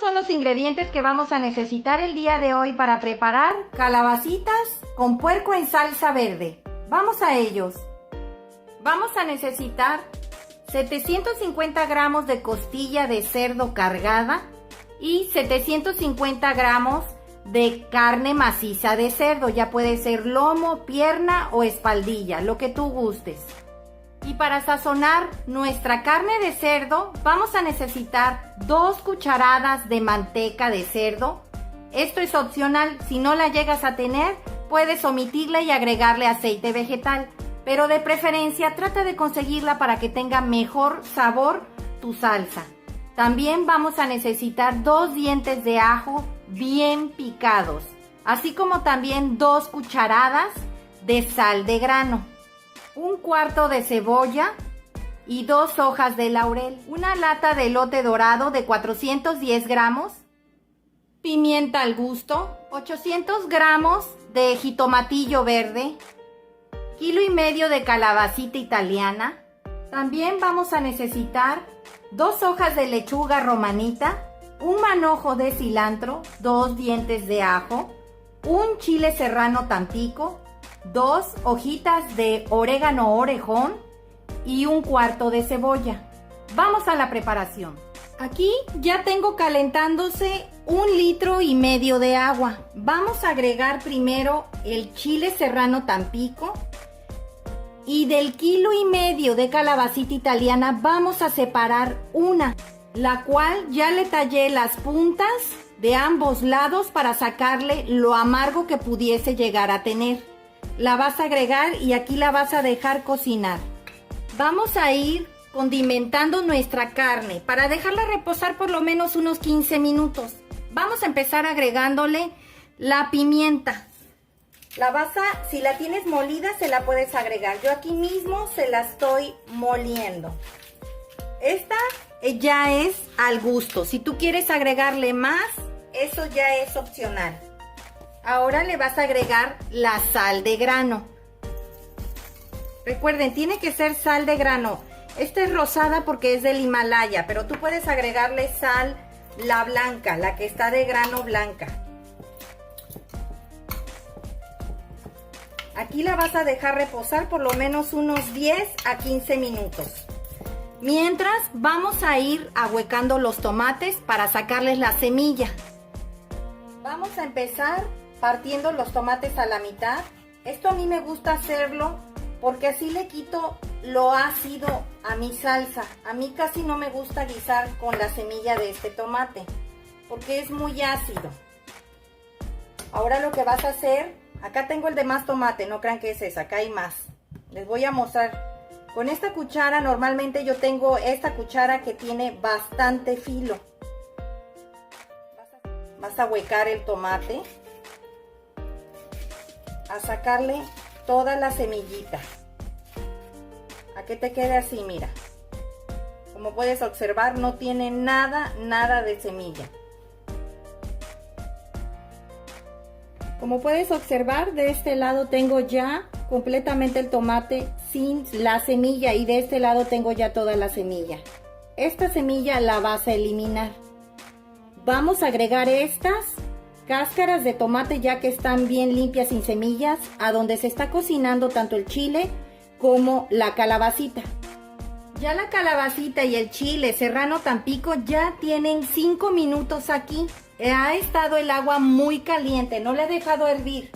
son los ingredientes que vamos a necesitar el día de hoy para preparar calabacitas con puerco en salsa verde. Vamos a ellos. Vamos a necesitar 750 gramos de costilla de cerdo cargada y 750 gramos de carne maciza de cerdo. Ya puede ser lomo, pierna o espaldilla, lo que tú gustes. Y para sazonar nuestra carne de cerdo vamos a necesitar 2 cucharadas de manteca de cerdo. Esto es opcional, si no la llegas a tener puedes omitirla y agregarle aceite vegetal, pero de preferencia trata de conseguirla para que tenga mejor sabor tu salsa. También vamos a necesitar 2 dientes de ajo bien picados, así como también 2 cucharadas de sal de grano, 1/4 de cebolla y 2 hojas de laurel, una lata de elote dorado de 410 gramos, pimienta al gusto, 800 gramos de jitomatillo verde, 1,5 kilos de calabacita italiana. También vamos a necesitar 2 hojas de lechuga romanita, un manojo de cilantro, 2 dientes de ajo, un chile serrano tampico, 2 hojitas de orégano orejón y 1/4 de cebolla. Vamos a la preparación. Aquí ya tengo calentándose 1,5 litros de agua. Vamos a agregar primero el chile serrano tampico y del 1,5 kilos de calabacita italiana vamos a separar una, la cual ya le tallé las puntas de ambos lados para sacarle lo amargo que pudiese llegar a tener. La vas a agregar y aquí la vas a dejar cocinar. Vamos a ir condimentando nuestra carne para dejarla reposar por lo menos unos 15 minutos. Vamos a empezar agregándole la pimienta. Si la tienes molida se la puedes agregar. Yo aquí mismo se la estoy moliendo. Esta ya es al gusto. Si tú quieres agregarle más, eso ya es opcional. Ahora le vas a agregar la sal de grano. Recuerden, tiene que ser sal de grano. Esta es rosada porque es del Himalaya, pero tú puedes agregarle sal, la blanca, la que está de grano blanca. Aquí la vas a dejar reposar por lo menos unos 10 a 15 minutos. Mientras vamos a ir ahuecando los tomates para sacarles la semilla. Vamos a empezar partiendo los tomates a la mitad. Esto a mí me gusta hacerlo porque así le quito lo ácido a mi salsa. A mí casi no me gusta guisar con la semilla de este tomate porque es muy ácido. Ahora lo que vas a hacer, acá tengo el de más tomate, no crean que es esa, acá hay más. Les voy a mostrar. Con esta cuchara, normalmente yo tengo esta cuchara que tiene bastante filo. Vas a huecar el tomate, a sacarle toda la semillita, a que te quede así, mira. Como puedes observar, no tiene nada de semilla. Como puedes observar, de este lado tengo ya completamente el tomate sin la semilla y de este lado tengo ya toda la semilla. Esta semilla la vas a eliminar. Vamos a agregar estas cáscaras de tomate ya que están bien limpias sin semillas a donde se está cocinando tanto el chile como la calabacita. Ya la calabacita y el chile serrano tampico ya tienen 5 minutos aquí. Ha estado el agua muy caliente, no la he dejado hervir.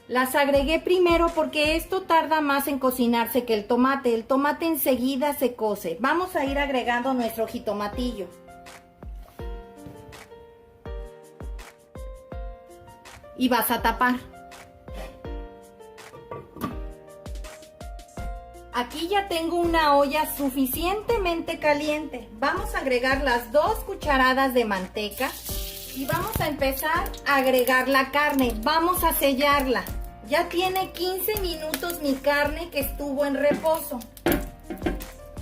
Las agregué primero porque esto tarda más en cocinarse que el tomate. El tomate enseguida se cose. Vamos a ir agregando nuestro jitomatillo. Y vas a tapar. Aquí ya tengo una olla suficientemente caliente. Vamos a agregar las 2 cucharadas de manteca y vamos a empezar a agregar la carne. Vamos a sellarla. Ya tiene 15 minutos mi carne que estuvo en reposo.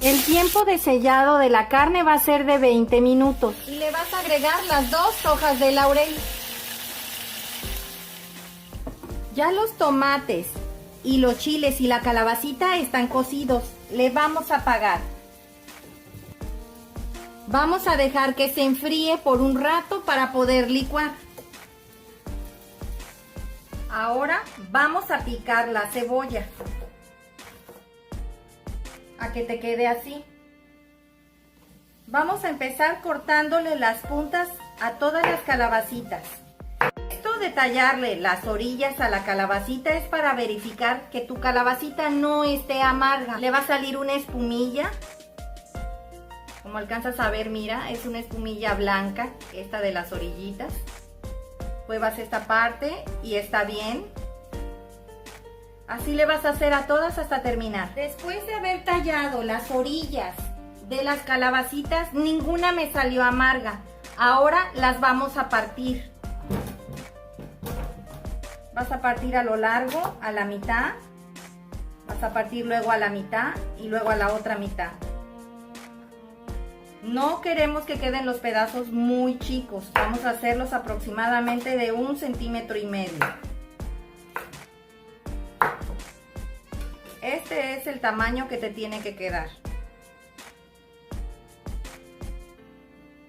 El tiempo de sellado de la carne va a ser de 20 minutos. Y le vas a agregar las 2 hojas de laurel. Ya los tomates y los chiles y la calabacita están cocidos. Le vamos a apagar. Vamos a dejar que se enfríe por un rato para poder licuar. Ahora vamos a picar la cebolla. A que te quede así. Vamos a empezar cortándole las puntas a todas las calabacitas. Esto de tallarle las orillas a la calabacita es para verificar que tu calabacita no esté amarga. Le va a salir una espumilla. Como alcanzas a ver, mira, es una espumilla blanca, esta de las orillitas. Pruebas esta parte y está bien. Así le vas a hacer a todas hasta terminar. Después de haber tallado las orillas de las calabacitas, ninguna me salió amarga. Ahora las vamos a partir. Vas a partir a lo largo, a la mitad. Vas a partir luego a la mitad y luego a la otra mitad. No queremos que queden los pedazos muy chicos. Vamos a hacerlos aproximadamente de 1,5 centímetros. Este es el tamaño que te tiene que quedar.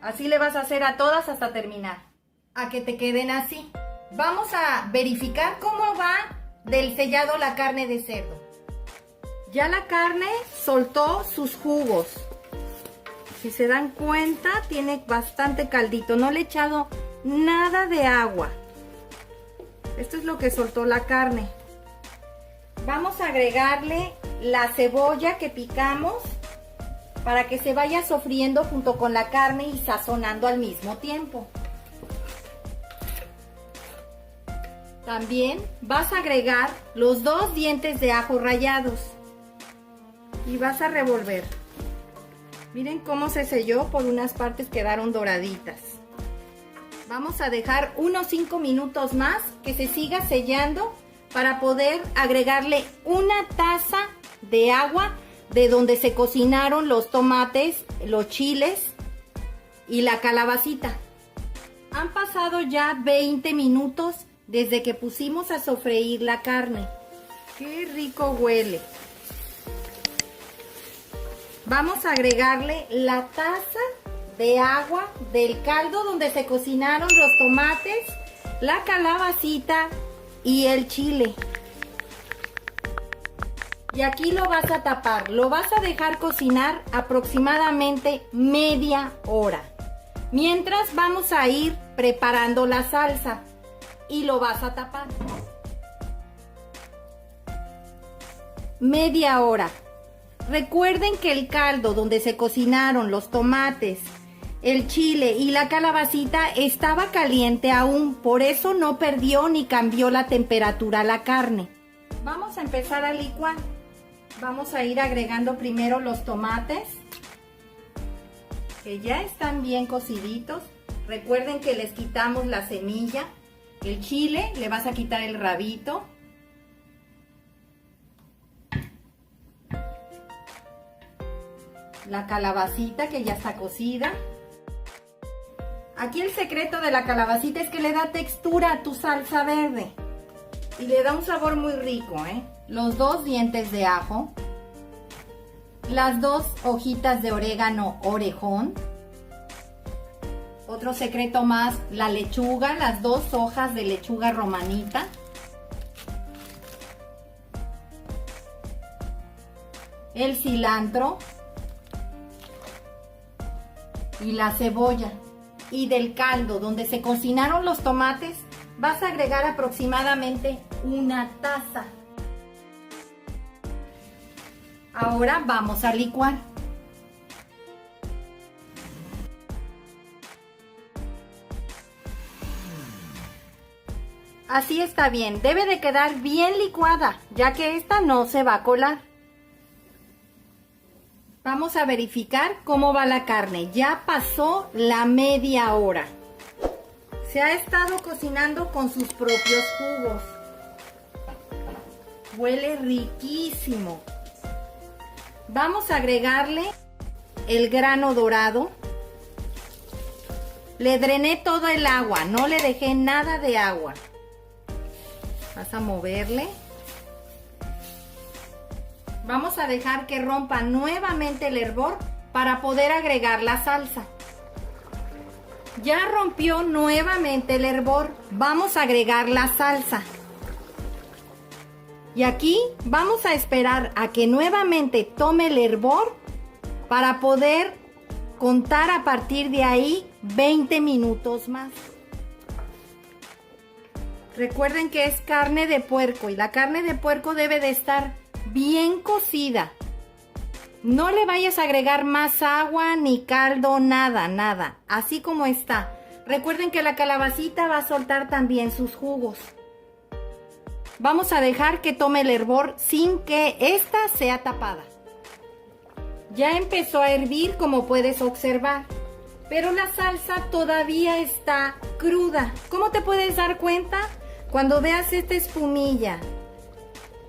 Así le vas a hacer a todas hasta terminar. A que te queden así. Vamos a verificar cómo va del sellado la carne de cerdo. Ya la carne soltó sus jugos. Si se dan cuenta, tiene bastante caldito. No le he echado nada de agua. Esto es lo que soltó la carne. Vamos a agregarle la cebolla que picamos para que se vaya sofriendo junto con la carne y sazonando al mismo tiempo. También vas a agregar los 2 dientes de ajo rallados y vas a revolver. Miren cómo se selló, por unas partes quedaron doraditas. Vamos a dejar unos 5 minutos más que se siga sellando para poder agregarle una taza de agua de donde se cocinaron los tomates, los chiles y la calabacita. Han pasado ya 20 minutos desde que pusimos a sofreír la carne. ¡Qué rico huele! Vamos a agregarle la taza de agua del caldo donde se cocinaron los tomates, la calabacita y el chile. Y aquí lo vas a tapar, lo vas a dejar cocinar aproximadamente media hora. Mientras vamos a ir preparando la salsa y lo vas a tapar. Media hora. Recuerden que el caldo donde se cocinaron los tomates, el chile y la calabacita estaba caliente aún, por eso no perdió ni cambió la temperatura la carne. Vamos a empezar a licuar. Vamos a ir agregando primero los tomates, que ya están bien cociditos. Recuerden que les quitamos la semilla. El chile, le vas a quitar el rabito. La calabacita que ya está cocida. Aquí el secreto de la calabacita es que le da textura a tu salsa verde y le da un sabor muy rico, Los 2 dientes de ajo, las 2 hojitas de orégano orejón. Otro secreto más, la lechuga, las 2 hojas de lechuga romanita. El cilantro. Y la cebolla. Y del caldo donde se cocinaron los tomates vas a agregar aproximadamente 1 taza. Ahora vamos a licuar. Así está bien, debe de quedar bien licuada, ya que esta no se va a colar. Vamos a verificar cómo va la carne. Ya pasó la media hora. Se ha estado cocinando con sus propios jugos. Huele riquísimo. Vamos a agregarle el grano dorado. Le drené todo el agua, no le dejé nada de agua. Vas a moverle. Vamos a dejar que rompa nuevamente el hervor para poder agregar la salsa. Ya rompió nuevamente el hervor. Vamos a agregar la salsa. Y aquí vamos a esperar a que nuevamente tome el hervor para poder contar a partir de ahí 20 minutos más. Recuerden que es carne de puerco y la carne de puerco debe de estar bien cocida. No le vayas a agregar más agua ni caldo, nada. Así como está. Recuerden que la calabacita va a soltar también sus jugos. Vamos a dejar que tome el hervor sin que ésta sea tapada. Ya empezó a hervir, como puedes observar, pero la salsa todavía está cruda. ¿Cómo te puedes dar cuenta? Cuando veas esta espumilla.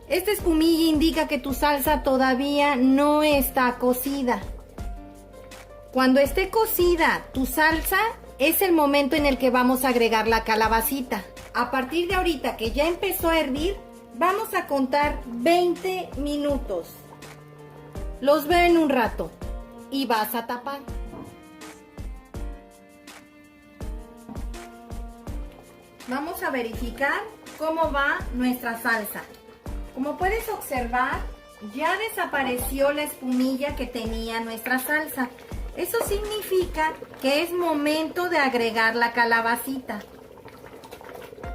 Esta espumilla indica que tu salsa todavía no está cocida. Cuando esté cocida tu salsa, es el momento en el que vamos a agregar la calabacita. A partir de ahorita que ya empezó a hervir, vamos a contar 20 minutos. Los veo en un rato y vas a tapar. Vamos a verificar cómo va nuestra salsa. Como puedes observar, ya desapareció la espumilla que tenía nuestra salsa. Eso significa que es momento de agregar la calabacita.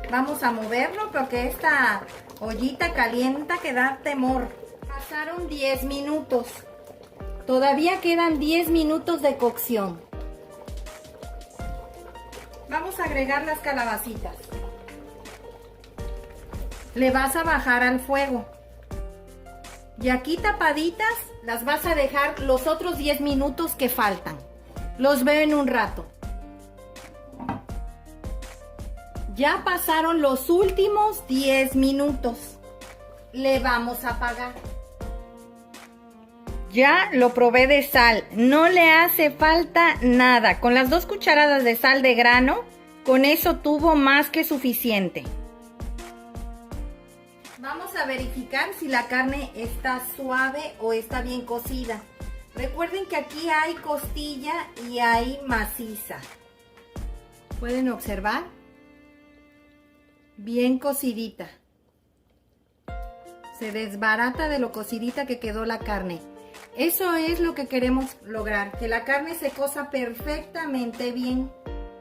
Vamos a moverlo porque esta ollita calienta que da temor. Pasaron 10 minutos. Todavía quedan 10 minutos de cocción. Vamos a agregar las calabacitas. Le vas a bajar al fuego. Y aquí tapaditas las vas a dejar los otros 10 minutos que faltan. Los veo en un rato. Ya pasaron los últimos 10 minutos. Le vamos a apagar. Ya lo probé de sal. No le hace falta nada. Con las 2 cucharadas de sal de grano, con eso tuvo más que suficiente. Vamos a verificar si la carne está suave o está bien cocida. Recuerden que aquí hay costilla y hay maciza. ¿Pueden observar? Bien cocidita. Se desbarata de lo cocidita que quedó la carne. Eso es lo que queremos lograr, que la carne se cosa perfectamente bien.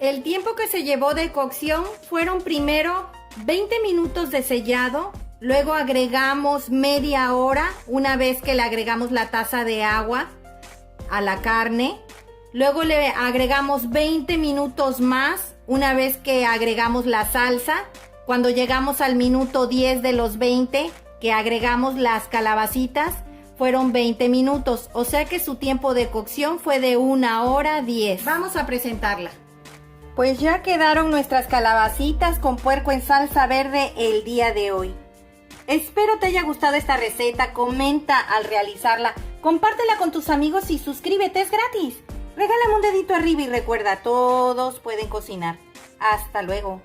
El tiempo que se llevó de cocción fueron primero 20 minutos de sellado. Luego agregamos media hora, una vez que le agregamos la taza de agua a la carne. Luego le agregamos 20 minutos más, una vez que agregamos la salsa. Cuando llegamos al minuto 10 de los 20, que agregamos las calabacitas, fueron 20 minutos. O sea que su tiempo de cocción fue de 1 hora 10. Vamos a presentarla. Pues ya quedaron nuestras calabacitas con puerco en salsa verde el día de hoy. Espero te haya gustado esta receta, comenta al realizarla, compártela con tus amigos y suscríbete, es gratis. Regálame un dedito arriba y recuerda, todos pueden cocinar. Hasta luego.